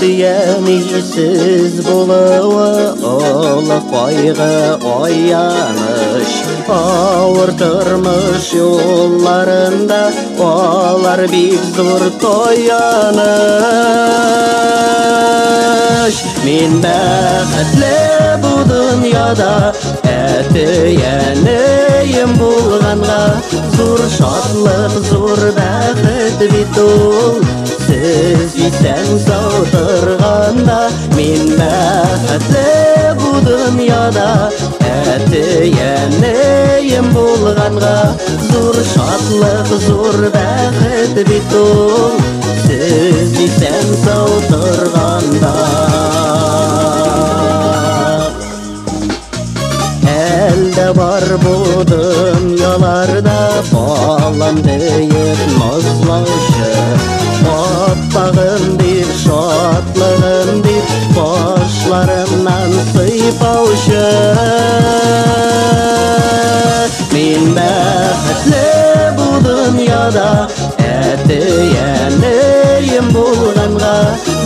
Әтиәнейсіз болуы ұлы қойғы ояныш. Ауыр тұрмыш жолларында олар бик зор тояныш. Мен бақытлы бұл дүнияда әтиәнейім болғанға, зор шатлық, зор бақыт бит ол. Сіз исән сау тұрғанда, мен бақытлы бұл дүнияда әтиәнейім болғанға, зор шатлық, зор бақыт бит ол. Сіз исән сау тұрғанда. Әлді бар бұл дүнияларда балам дейіп мұзлаушы, аппағым деп, шатлығым деп, башларымнан сыйпаушы. Мен бақытлы бұл дүнияда әтиәнейім болғанға,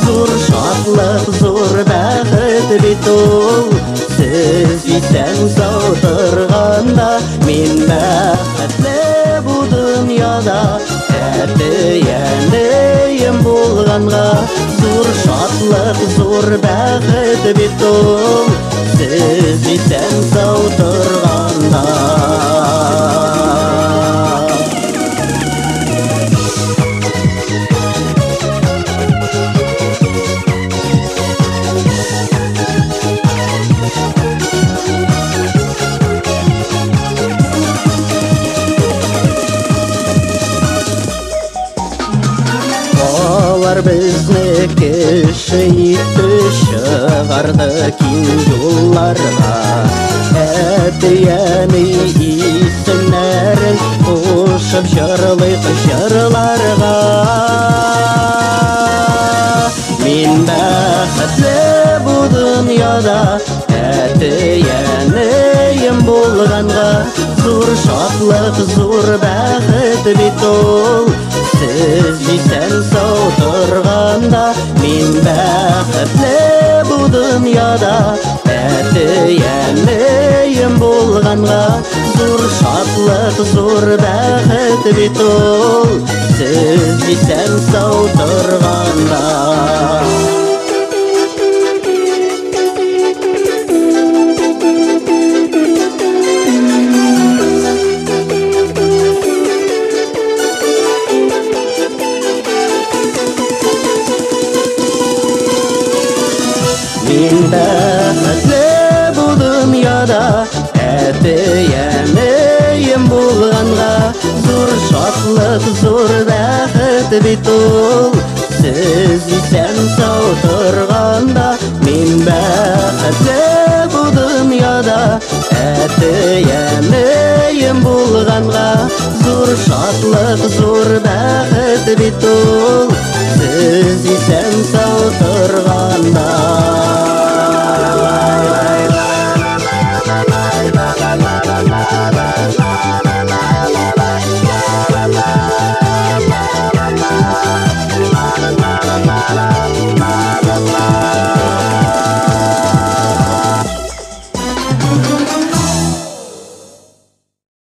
зор шатлық, зор бақыт бит ол. Сіз исән сау тұрғанда, мен бақытлы бұл дүнияда әтиәнейім болғанға, зор шатлық, зор бақыт бит ол. Сіз исән сау тұрғанда. Олар бізні кіші етті шығарды кең жолларға. Әтиәней исімнәрін қошып жырлайық жырларға. Мен бақытлы бұл дүнияда әтиәнейім болғанға, зор шатлық, зор бақыт бит ол. Сіз исән сау тұрғанда, мен бақытлы бұл дүнияда әтиәнейім болғанға, зор шатлық, зор бақыт бит ол. Сіз исән сау тұрғанда. Мен бақытлы бұл дүнияда әтиәнейім болғанға, зор шатлық, зор бақыт бит ол. Сіз исән сау тұрғанда, мен бақытлы бұл дүнияда әтиәнейім болғанға, зор шатлық, зор бақыт бит ол. Сіз исән сау тұрғанда.